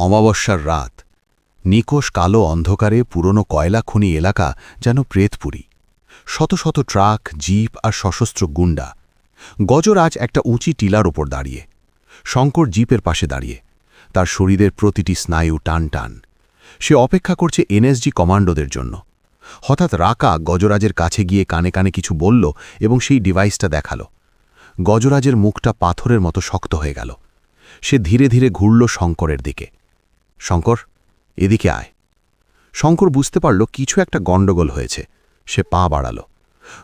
অমাবস্যার রাত। নিকোষ কালো অন্ধকারে পুরনো কয়লা খনি এলাকা যেন প্রেতপুরী। শত শত ট্রাক, জিপ আর সশস্ত্র গুন্ডা। গজরাজ একটা উঁচি টিলার ওপর দাঁড়িয়ে। শঙ্কর জিপের পাশে দাঁড়িয়ে, তার শরীরের প্রতিটি স্নায়ু টান টান। সে অপেক্ষা করছে এনএসজি কমান্ডোদের জন্য। হঠাৎ রাকা গজরাজের কাছে গিয়ে কানে কানে কিছু বলল এবং সেই ডিভাইসটা দেখালো। গজরাজের মুখটা পাথরের মতো শক্ত হয়ে গেল। সে ধীরে ধীরে ঘুরল শঙ্করের দিকে। শঙ্কর, এদিকে আয়। শঙ্কর বুঝতে পারল কিছু একটা গণ্ডগোল হয়েছে। সে পা বাড়াল।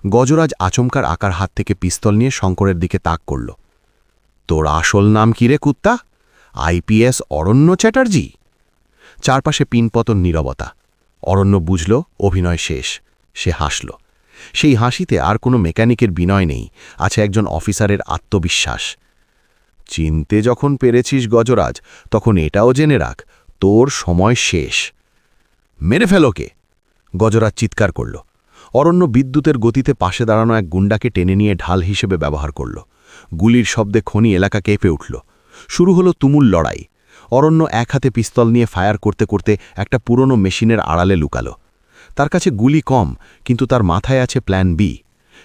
গজরাজ আচমকার আকার হাত থেকে পিস্তল নিয়ে শঙ্করের দিকে তাক করল। তোর আসল নাম কি রে কুত্তা? আইপিএস অরণ্য চ্যাটার্জি? চারপাশে পিনপতন নীরবতা। অরণ্য বুঝল অভিনয় শেষ। সে হাসল। সেই হাসিতে আর কোনো মেকানিকের বিনয় নেই, আছে একজন অফিসারের আত্মবিশ্বাস। চিনতে যখন পেরেছিস গজরাজ, তখন এটাও জেনে রাখ, তোর সময় শেষ। মেরে ফেলোকে! গজরাজ চিৎকার করল। অরণ্য বিদ্যুতের গতিতে পাশে দাঁড়ানো এক গুন্ডাকে টেনে নিয়ে ঢাল হিসেবে ব্যবহার করল। গুলির শব্দে খনি এলাকা কেঁপে উঠল। শুরু হলো তুমুল লড়াই। অরণ্য এক হাতে পিস্তল নিয়ে ফায়ার করতে করতে একটা পুরনো মেশিনের আড়ালে লুকালো। তার কাছে গুলি কম, কিন্তু তার মাথায় আছে প্ল্যান বি।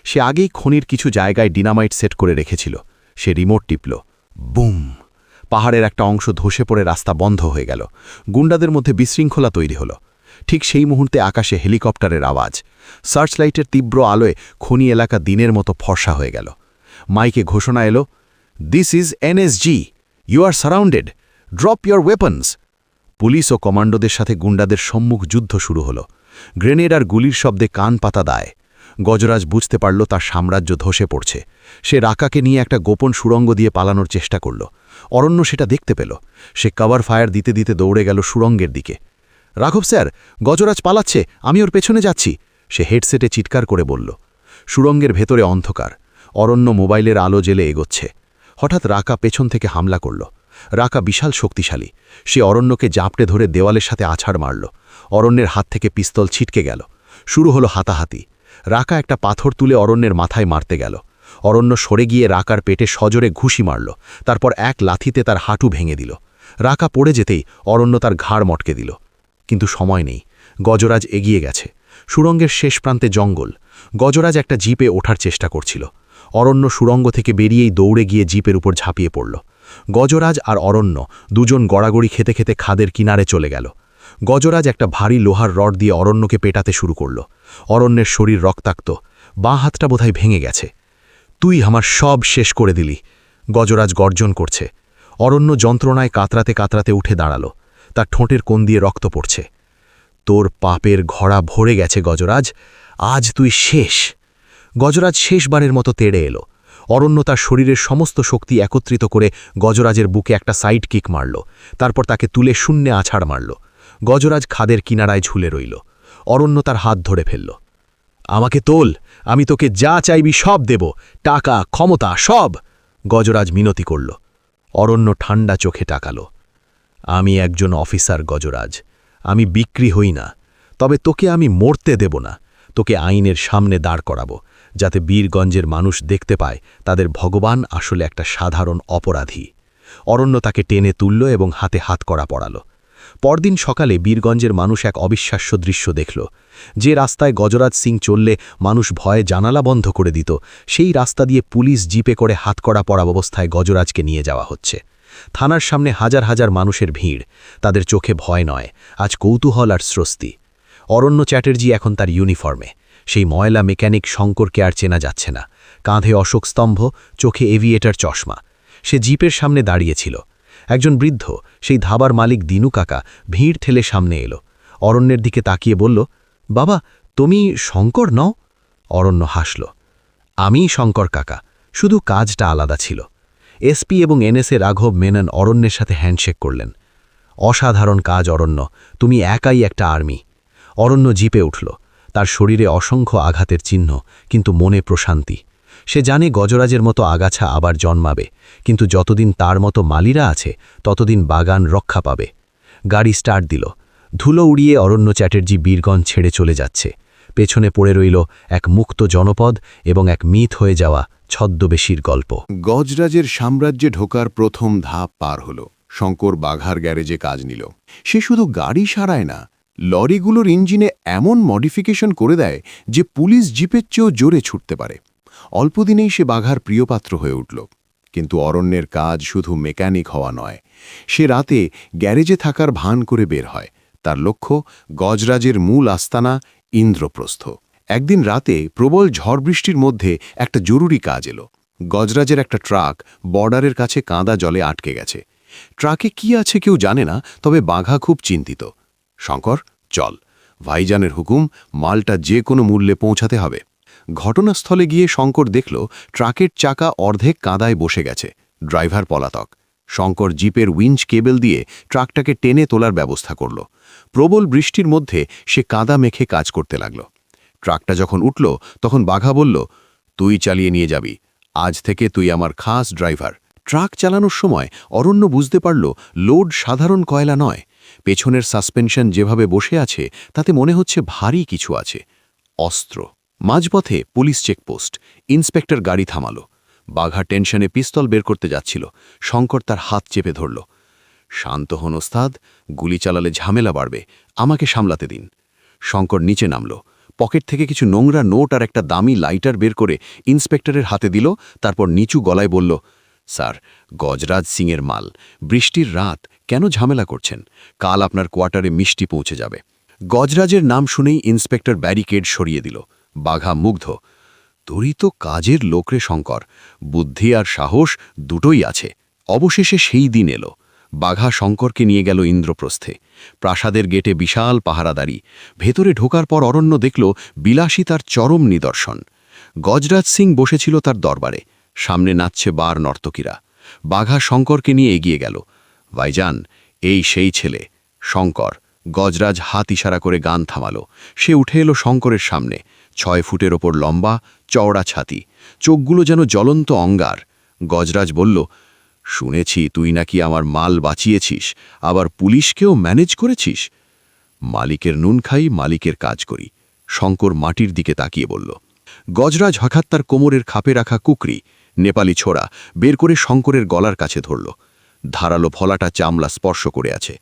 সে আগেই খনির কিছু জায়গায় ডিনামাইট সেট করে রেখেছিল। সে রিমোট টিপল। বুম! পাহাড়ের একটা অংশ ধসে পড়ে রাস্তা বন্ধ হয়ে গেল। গুন্ডাদের মধ্যে বিশৃঙ্খলা তৈরি হলো। ঠিক সেই মুহূর্তে আকাশে হেলিকপ্টারের আওয়াজ। সার্চলাইটের তীব্র আলোয় খনি এলাকা দিনের মতো ফর্সা হয়ে গেল। মাইকে ঘোষণা এলো, this is NSG, you are surrounded, drop your weapons. Police ও কমান্ডোদের সাথে গুন্ডাদের সম্মুখ যুদ্ধ শুরু হলো। গ্রেনেড আর গুলির শব্দে কান পাতা দায়। গজরাজ বুঝতে পারল তার সাম্রাজ্য ধসে পড়ছে। সে রাকাকে নিয়ে একটা গোপন সুড়ঙ্গ দিয়ে পালানোর চেষ্টা করল। অরণ্য সেটা দেখতে পেল। সে কভার ফায়ার দিতে দিতে দৌড়ে গেল সুড়ঙ্গের দিকে। রাঘব স্যার, গজরাজ পালাচ্ছে, আমি ওর পেছনে যাচ্ছি, সে হেডসেটে চিৎকার করে বলল। সুড়ঙ্গের ভেতরে অন্ধকার। অরণ্য মোবাইলের আলো জেলে এগোচ্ছে। হঠাৎ রাকা পেছন থেকে হামলা করল। রাকা বিশাল শক্তিশালী। সে অরণ্যকে জাপটে ধরে দেওয়ালের সাথে আছাড় মারল। অরণ্যের হাত থেকে পিস্তল ছিটকে গেল। শুরু হলো হাতাহাতি। রাকা একটা পাথর তুলে অরণ্যের মাথায় মারতে গেল। অরণ্য সরে গিয়ে রাকার পেটে সজোরে ঘুষি মারল। তারপর এক লাথিতে তার হাঁটু ভেঙে দিল। রাকা পড়ে যেতেই অরণ্য তার ঘাড় মটকে দিল। কিন্তু সময় নেই। গজরাজ এগিয়ে গেছে। সুড়ঙ্গের শেষ প্রান্তে জঙ্গল। গজরাজ একটা জিপে ওঠার চেষ্টা করছিল। অরণ্য সুড়ঙ্গ থেকে বেরিয়েই দৌড়ে গিয়ে জিপের উপর ঝাঁপিয়ে পড়ল। গজরাজ আর অরণ্য দুজন গড়াগড়ি খেতে খেতে খাদের কিনারে চলে গেল। গজরাজ একটা ভারী লোহার রড দিয়ে অরণ্যকে পেটাতে শুরু করল। অরণ্যের শরীর রক্তাক্ত। বাঁ হাতটা বোধহয় ভেঙে গেছে। তুই আমার সব শেষ করে দিলি, গজরাজ গর্জন করছে। অরণ্য যন্ত্রণায় কাতরাতে কাতরাতে উঠে দাঁড়াল। তার ঠোঁটের কোণ দিয়ে রক্ত পড়ছে। তোর পাপের ঘড়া ভরে গেছে গজরাজ, আজ তুই শেষ। গজরাজ শেষবারের মতো তেড়ে এলো। অরণ্য তার শরীরের সমস্ত শক্তি একত্রিত করে গজরাজের বুকে একটা সাইড কিক মারল। তারপর তাকে তুলে শূন্যে আছাড় মারল। গজরাজ খাদের কিনারায় ঝুলে রইল। অরণ্য তার হাত ধরে ফেলল। আমাকে তোল, আমি তোকে যা চাইবি সব দেব, টাকা, ক্ষমতা, সব। গজরাজ মিনতি করল। অরণ্য ঠান্ডা চোখে তাকাল। আমি একজন অফিসার গজরাজ, আমি বিক্রি হই না। তবে তোকে আমি মরতে দেব না। তোকে আইনের সামনে দাঁড় করাবো, যাতে বীরগঞ্জের মানুষ দেখতে পায় তাদের ভগবান আসলে একটা সাধারণ অপরাধী। অরণ্য তাকে টেনে তুলল এবং হাতে হাত করা পড়াল। পরদিন সকালে বীরগঞ্জের মানুষ এক অবিশ্বাস্য দৃশ্য দেখল। যে রাস্তায় গজরাজ সিং চললে মানুষ ভয়ে জানালা বন্ধ করে দিত, সেই রাস্তা দিয়ে পুলিশ জিপে করে হাতকড়া পরা অবস্থায় গজরাজকে নিয়ে যাওয়া হচ্ছে। থানার সামনে হাজার হাজার মানুষের ভিড়। তাদের চোখে ভয় নয়, আজ কৌতূহল আর স্বস্তি। অরণ্য চ্যাটার্জি এখন তার ইউনিফর্মে। সেই ময়লা মেকানিক শঙ্করকে আর চেনা যাচ্ছে না। কাঁধে অশোক স্তম্ভ, চোখে এভিয়েটার চশমা। সে জিপের সামনে দাঁড়িয়েছিল। একজন বৃদ্ধ, সেই ধাবার মালিক দিনু কাকা, ভিড় ঠেলে সামনে এলো। অরণ্যের দিকে তাকিয়ে বলল, বাবা, তুমি শঙ্কর নও? অরণ্য হাসল। আমিই শঙ্কর কাকা, শুধু কাজটা আলাদা ছিল। এসপি এবং এনএসএ রাঘব মেনন অরণ্যের সাথে হ্যান্ডশেক করলেন। অসাধারণ কাজ অরণ্য, তুমি একাই একটা আর্মি। অরণ্য জিপে উঠল। তার শরীরে অসংখ্য আঘাতের চিহ্ন, কিন্তু মনে প্রশান্তি। সে জানে গজরাজের মতো আগাছা আবার জন্মাবে, কিন্তু যতদিন তার মতো মালিরা আছে ততদিন বাগান রক্ষা পাবে। গাড়ি স্টার্ট দিল। ধুলো উড়িয়ে অরণ্য চ্যাটার্জি বীরগঞ্জ ছেড়ে চলে যাচ্ছে। পেছনে পড়ে রইল এক মুক্ত জনপদ এবং এক মিথ হয়ে যাওয়া ছদ্মবেশীর গল্প। গজরাজের সাম্রাজ্যে ঢোকার প্রথম ধাপ পার হল। শঙ্কর বাঘার গ্যারেজে কাজ নিল। সে শুধু গাড়ি সারায় না, লরিগুলোর ইঞ্জিনে এমন মডিফিকেশন করে দেয় যে পুলিশ জিপের চেয়েও জোরে ছুটতে পারে। অল্পদিনেই সে বাঘার প্রিয়পাত্র হয়ে উঠল। কিন্তু অরণ্যের কাজ শুধু মেকানিক হওয়া নয়। সে রাতে গ্যারেজে থাকার ভান করে বের হয়। তার লক্ষ্য গজরাজের মূল আস্তানা ইন্দ্রপ্রস্থ। একদিন রাতে প্রবল ঝড় বৃষ্টির মধ্যে একটা জরুরি কাজ এলো। গজরাজের একটা ট্রাক বর্ডারের কাছে কাঁদা জলে আটকে গেছে। ট্রাকে কি আছে কেউ জানে না, তবে বাঘা খুব চিন্তিত। শঙ্কর, চল, ভাইজানের হুকুম, মালটা যে কোনো মূল্যে পৌঁছাতে হবে। ঘটনাস্থলে গিয়ে শঙ্কর দেখল ট্রাকের চাকা অর্ধেক কাঁদায় বসে গেছে, ড্রাইভার পলাতক। শঙ্কর জিপের উইঞ্চ কেবল দিয়ে ট্রাকটাকে টেনে তোলার ব্যবস্থা করল। প্রবল বৃষ্টির মধ্যে সে কাদা মেখে কাজ করতে লাগল। ট্রাকটা যখন উঠল তখন বাঘা বলল, তুই চালিয়ে নিয়ে যাবি, আজ থেকে তুই আমার খাস ড্রাইভার। ট্রাক চালানোর সময় অরণ্য বুঝতে পারল লোড সাধারণ কয়লা নয়। পেছনের সাসপেনশন যেভাবে বসে আছে তাতে মনে হচ্ছে ভারী কিছু আছে, অস্ত্র। মাঝপথে পুলিশ চেকপোস্ট। ইন্সপেক্টর গাড়ি থামালো। বাঘা টেনশনে পিস্তল বের করতে যাচ্ছিল। শঙ্কর তার হাত চেপে ধরল। শান্ত হন ওস্তাদ, গুলি চালালে ঝামেলা বাড়বে, আমাকে সামলাতে দিন। শঙ্কর নিচে নামল। পকেট থেকে কিছু নোংরা নোট আর একটা দামি লাইটার বের করে ইন্সপেক্টরের হাতে দিল। তারপর নিচু গলায় বলল, স্যার, গজরাজ সিংয়ের মাল, বৃষ্টির রাত, কেন ঝামেলা করছেন? কাল আপনার কোয়ার্টারে মিষ্টি পৌঁছে যাবে। গজরাজের নাম শুনেই ইন্সপেক্টর ব্যারিকেড সরিয়ে দিল। বাঘা মুগ্ধ। তোরই তো কাজের লোকরে শঙ্কর, বুদ্ধি আর সাহস দুটোই আছে। অবশেষে সেই দিন এলো। বাঘা শঙ্করকে নিয়ে গেল ইন্দ্রপ্রস্থে। প্রাসাদের গেটে বিশাল পাহারাদারি। ভেতরে ঢোকার পর অরণ্য দেখল বিলাসিতার চরম নিদর্শন। গজরাজ সিং বসেছিল তার দরবারে, সামনে নাচছে বার নর্তকীরা। বাঘা শঙ্করকে নিয়ে এগিয়ে গেল। ভাইজান, এই সেই ছেলে শঙ্কর। গজরাজ হাত ইশারা করে গান থামালো। সে উঠে এলো শঙ্করের সামনে। 6 ফুটের ওপর লম্বা, চওড়া ছাতি, চোখগুলো যেন জ্বলন্ত অঙ্গার। গজরাজ বলল, শুনেছি তুই নাকি আমার মাল বাঁচিয়েছিস, আবার পুলিশকেও ম্যানেজ করেছিস। মালিকের নুন খাই, মালিকের কাজ করি, শঙ্কর মাটির দিকে তাকিয়ে বলল। গজরাজ হঠাৎ তার কোমরের খাপে রাখা কুকরি, নেপালি ছোড়া, বের করে শঙ্করের গলার কাছে ধরল। ধারালো ফলাটা চামড়া স্পর্শ করে আছে।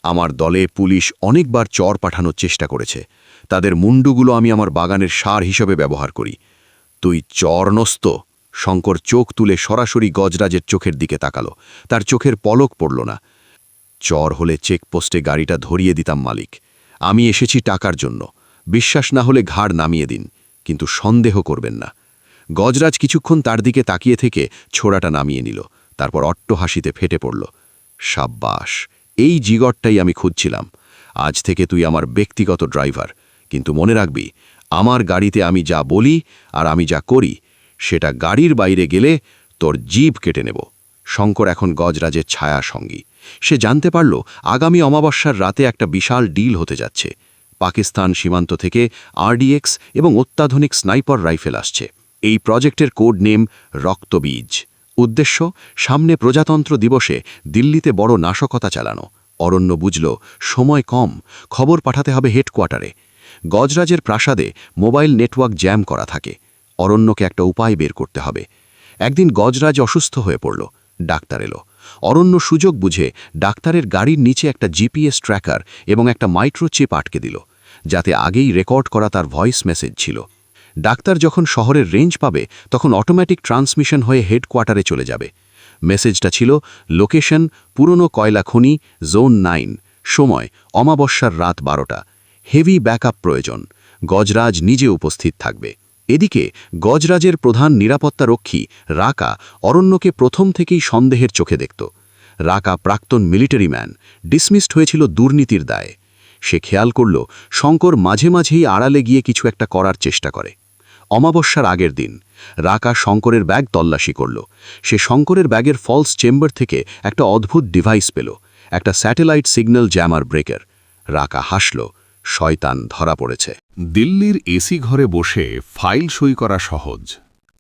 আমার দলে পুলিশ অনেকবার চর পাঠানোর চেষ্টা করেছে। তাদের মুন্ডুগুলো আমি আমার বাগানের সার হিসেবে ব্যবহার করি। তুই চর নস্ত? শঙ্কর চোখ তুলে সরাসরি গজরাজের চোখের দিকে তাকালো। তার চোখের পলক পড়ল না। চর হলে চেকপোস্টে গাড়িটা ধরিয়ে দিতাম মালিক। আমি এসেছি টাকার জন্য, বিশ্বাস না হলে ঘাড় নামিয়ে দিন, কিন্তু সন্দেহ করবেন না। গজরাজ কিছুক্ষণ তার দিকে তাকিয়ে থেকে ছোড়াটা নামিয়ে নিল। তারপর অট্টহাসিতে ফেটে পড়ল। সাব্বাস, এই জিগরটাই আমি খুঁজছিলাম। আজ থেকে তুই আমার ব্যক্তিগত ড্রাইভার, কিন্তু মনে রাখবি, আমার গাড়িতে আমি যা বলি আর আমি যা করি, সেটা গাড়ির বাইরে গেলে তোর জিভ কেটে নেব। শঙ্কর এখন গজরাজের ছায়া সঙ্গী। সে জানতে পারল আগামী অমাবস্যার রাতে একটা বিশাল ডিল হতে যাচ্ছে। পাকিস্তান সীমান্ত থেকে আরডিএক্স এবং অত্যাধুনিক স্নাইপার রাইফেল আসছে। এই প্রজেক্টের কোড নেম রক্তবীজ। উদ্দেশ্য, সামনে প্রজাতন্ত্র দিবসে দিল্লিতে বড় নাশকতা চালানো। অরণ্য বুঝল সময় কম, খবর পাঠাতে হবে হেডকোয়ার্টারে। গজরাজের প্রাসাদে মোবাইল নেটওয়ার্ক জ্যাম করা থাকে। অরণ্যকে একটা উপায় বের করতে হবে। একদিন গজরাজ অসুস্থ হয়ে পড়ল। ডাক্তার এলো। অরণ্য সুযোগ বুঝে ডাক্তারের গাড়ির নিচে একটা জিপিএস ট্র্যাকার এবং একটা মাইক্রোচিপ আটকে দিল, যাতে আগেই রেকর্ড করা তার ভয়েস মেসেজ ছিল। ডাক্তার যখন শহরের রেঞ্জ পাবে তখন অটোমেটিক ট্রান্সমিশন হয়ে হেডকোয়ার্টারে চলে যাবে। মেসেজটা ছিল, লোকেশন পুরনো কয়লা খনি, জোন 9, সময় অমাবস্যার রাত 12টা, হেভি ব্যাকআপ প্রয়োজন, গজরাজ নিজে উপস্থিত থাকবে। এদিকে গজরাজের প্রধান নিরাপত্তারক্ষী রাকা অরণ্যকে প্রথম থেকেই সন্দেহের চোখে দেখত। রাকা প্রাক্তন মিলিটারি ম্যান, ডিসমিসড হয়েছিল দুর্নীতির দায়ে। সে খেয়াল করল শঙ্কর মাঝে মাঝেই আড়ালে গিয়ে কিছু একটা করার চেষ্টা করে। অমাবস্যার আগের দিন রাকা শঙ্করের ব্যাগ তল্লাশি করল। সে শঙ্করের ব্যাগের ফলস চেম্বার থেকে একটা অদ্ভুত ডিভাইস পেল, একটা স্যাটেলাইট সিগন্যাল জ্যামার ব্রেকার। রাকা হাসল, শয়তান ধরা পড়েছে। দিল্লির এসি ঘরে বসে ফাইল সই করা সহজ,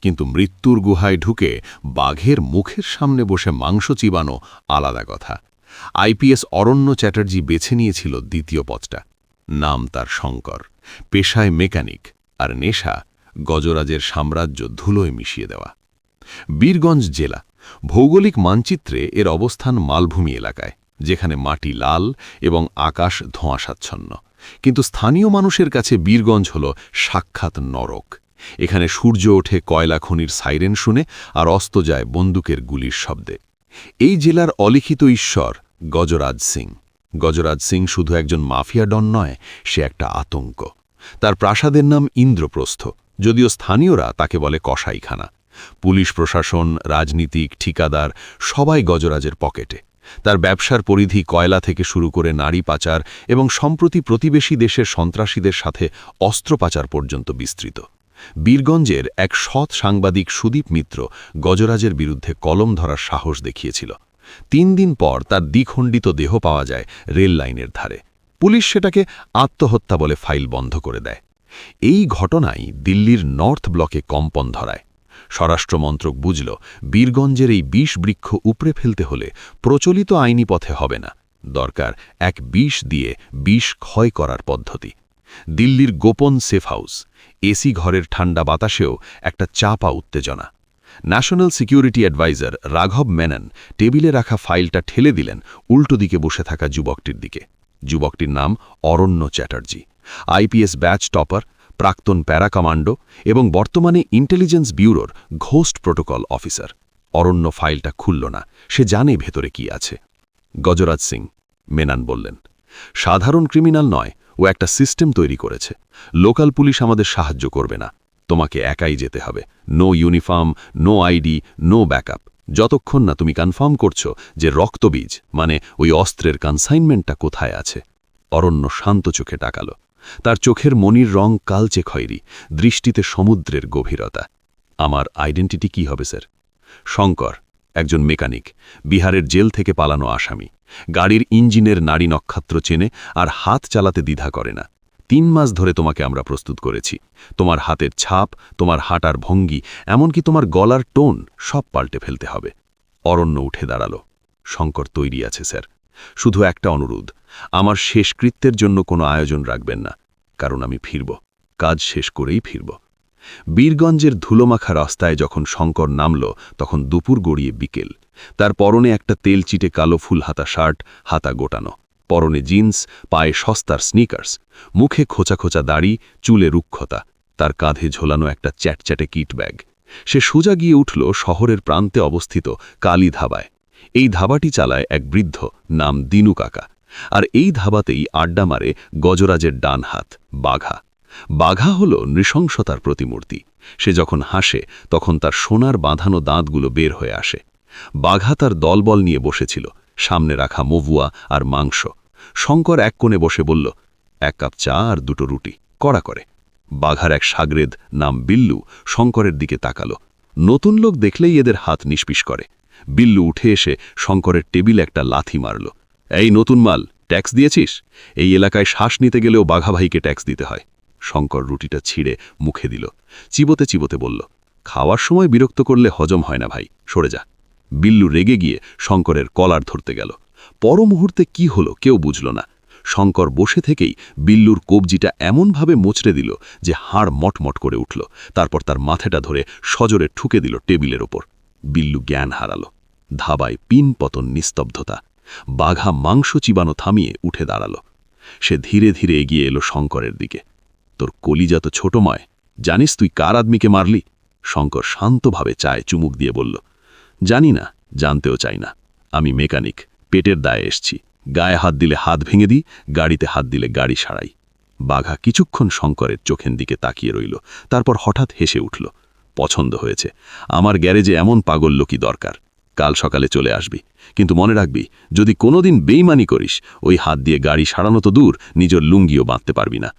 কিন্তু মৃত্যুর গুহায় ঢুকে বাঘের মুখের সামনে বসে মাংস চিবানো আলাদা কথা। আইপিএস অরণ্য চ্যাটার্জি বেছে নিয়েছিল দ্বিতীয় পথটা। নাম তার শঙ্কর, পেশায় মেকানিক, আর নেশা গজরাজের সাম্রাজ্য ধুলোয় মিশিয়ে দেওয়া। বীরগঞ্জ জেলা ভৌগোলিক মানচিত্রে এর অবস্থান মালভূমি এলাকায়, যেখানে মাটি লাল এবং আকাশ ধোঁয়াশাচ্ছন্ন। কিন্তু স্থানীয় মানুষের কাছে বীরগঞ্জ হল সাক্ষাৎ নরক। এখানে সূর্য ওঠে কয়লা খনির সাইরেন শুনে আর অস্ত যায় বন্দুকের গুলির শব্দে। এই জেলার অলিখিত ঈশ্বর গজরাজ সিং। গজরাজ সিং শুধু একজন মাফিয়া ডন নয়, সে একটা আতঙ্ক। তার প্রাসাদের নাম ইন্দ্রপ্রস্থ, যদিও স্থানীয়রা তাকে বলে কসাইখানা। পুলিশ প্রশাসন, রাজনীতিক, ঠিকাদার সবাই গজরাজের পকেটে। তার ব্যবসার পরিধি কয়লা থেকে শুরু করে নারী পাচার এবং সম্প্রতি প্রতিবেশী দেশের সন্ত্রাসীদের সাথে অস্ত্র পাচার পর্যন্ত বিস্তৃত। বীরগঞ্জের এক সৎ সাংবাদিক সুদীপ মিত্র গজরাজের বিরুদ্ধে কলম ধরার সাহস দেখিয়েছিল। 3 দিন পর তার দ্বিখণ্ডিত দেহ পাওয়া যায় রেল লাইনের ধারে। পুলিশ সেটাকে আত্মহত্যা বলে ফাইল বন্ধ করে দেয়। এই ঘটনাই দিল্লির নর্থ ব্লকে কম্পন ধরায়। স্বরাষ্ট্রমন্ত্রক বুঝল বীরগঞ্জের এই বিষ বৃক্ষ উপড়ে ফেলতে হলে প্রচলিত আইনি পথে হবে না, দরকার এক বিষ দিয়ে বিষ ক্ষয় করার পদ্ধতি। দিল্লির গোপন সেফ হাউস, এসি ঘরের ঠান্ডা বাতাসেও একটা চাপা উত্তেজনা। ন্যাশনাল সিকিউরিটি অ্যাডভাইজার রাঘব মেনন টেবিলে রাখা ফাইলটা ঠেলে দিলেন উল্টো দিকে বসে থাকা যুবকটির দিকে। যুবকটির নাম অরণ্য চ্যাটার্জি, আইপিএস ব্যাচ টপার, প্রাক্তন প্যারা কমান্ডো এবং বর্তমানে ইন্টেলিজেন্স ব্যুরোর ঘোস্ট প্রোটোকল অফিসার। অরণ্য ফাইলটা খুলল না, সে জানে ভেতরে কি আছে। গজরাজ সিং, মেনন বললেন, সাধারণ ক্রিমিনাল নয়, ও একটা সিস্টেম তৈরি করেছে। লোকাল পুলিশ আমাদের সাহায্য করবে না, তোমাকে একাই যেতে হবে। No uniform, no ID, no backup, যতক্ষণ না তুমি কনফার্ম করছো যে রক্তবীজ মানে ওই অস্ত্রের কনসাইনমেন্টটা কোথায় আছে। অরণ্য শান্ত চোখে তাকালো। তার চোখের মনির রং কালচে খয়েরি, দৃষ্টিতে সমুদ্রের গভীরতা। আমার আইডেন্টিটি কি হবে স্যার? শঙ্কর, একজন মেকানিক, বিহারের জেল থেকে পালানো আসামি। গাড়ির ইঞ্জিনের নাড়ি নক্ষত্র চেনে আর হাত চালাতে দ্বিধা করে না। 3 মাস ধরে তোমাকে আমরা প্রস্তুত করেছি। তোমার হাতের ছাপ, তোমার হাঁটার ভঙ্গি, এমনকি তোমার গলার টোন সব পাল্টে ফেলতে হবে। অরণ্য উঠে দাঁড়ালো। শঙ্কর, তৈরি আছে স্যার, শুধু একটা অনুরোধ, আমার শেষকৃত্যের জন্য কোনো আয়োজন রাখবেন না, কারণ আমি ফিরব, কাজ শেষ করেই ফিরব। বীরগঞ্জের ধুলোমাখা রাস্তায় যখন শঙ্কর নামল তখন দুপুর গড়িয়ে বিকেল। তার পরনে একটা তেলচিটে কালো ফুল হাতা শার্ট, হাতা গোটানো, পরনে জিন্স, পায়ে সস্তার স্নিকার্স, মুখে খোঁচা খোঁচা দাড়ি, চুলে রুক্ষতা, তার কাঁধে ঝোলানো একটা চ্যাটচ্যাটে কিট ব্যাগ। সে সোজা গিয়ে উঠল শহরের প্রান্তে অবস্থিত কালী ধাবায়। এই ধাবাটি চালায় এক বৃদ্ধ, নাম দিনু কাকা। আর এই ধাবাতেই আড্ডা মারে গজরাজের ডান হাত বাঘা। বাঘা হল নৃশংসতার প্রতিমূর্তি। সে যখন হাসে তখন তার সোনার বাঁধানো দাঁতগুলো বের হয়ে আসে। বাঘা তার দলবল নিয়ে বসেছিল, সামনে রাখা মহুয়া আর মাংস। শঙ্কর এক কোণে বসে বলল, 1 কাপ চা আর 2টো রুটি, কড়া করে। বাঘার এক সাগরেদ নাম বিল্লু শঙ্করের দিকে তাকালো। নতুন লোক দেখলেই এদের হাত নিষ্পিস করে। বিল্লু উঠে এসে শঙ্করের টেবিলে একটা লাথি মারল। এই নতুন মাল, ট্যাক্স দিয়েছিস? এই এলাকায় শ্বাস নিতে গেলেও বাঘা ভাইকে ট্যাক্স দিতে হয়। শঙ্কর রুটিটা ছিঁড়ে মুখে দিল, চিবোতে চিবোতে বলল, খাওয়ার সময় বিরক্ত করলে হজম হয় না ভাই, সরে যা। বিল্লু রেগে গিয়ে শঙ্করের কলার ধরতে গেল। পর মুহূর্তে কি হলো কেউ বুঝল না। শঙ্কর বসে থেকেই বিল্লুর কবজিটা এমনভাবে মোচড়ে দিল যে হাড় মটমট করে উঠল। তারপর তার মাথাটা ধরে সজোরে ঠুকে দিল টেবিলের ওপর। বিল্লু জ্ঞান হারালো। ধাবায় পিন পতন, নিস্তব্ধতা। বাঘা মাংস চিবানো থামিয়ে উঠে দাঁড়ালো। সে ধীরে ধীরে এগিয়ে এলো শঙ্করের দিকে। তোর কলিজা তো ছোট ময়, জানিস তুই কার আদমিকে মারলি? শঙ্কর শান্তভাবে চায়ে চুমুক দিয়ে বলল, জানি না, জানতেও চাই না। আমি মেকানিক, পেটের দায়ে এসছি। গায়ে হাত দিলে হাত ভেঙে দিই, গাড়িতে হাত দিলে গাড়ি সারাই। বাঘা কিছুক্ষণ শঙ্করের চোখের দিকে তাকিয়ে রইল, তারপর হঠাৎ হেসে উঠল। পছন্দ হয়েছে, আমার গ্যারেজে এমন পাগল লোকই দরকার। কাল সকালে চলে আসবি, কিন্তু মনে রাখবি, যদি কোনোদিন বেইমানি করিস, ওই হাত দিয়ে গাড়ি সারানো তো দূর, নিজের লুঙ্গিও বাঁধতে পারবি না।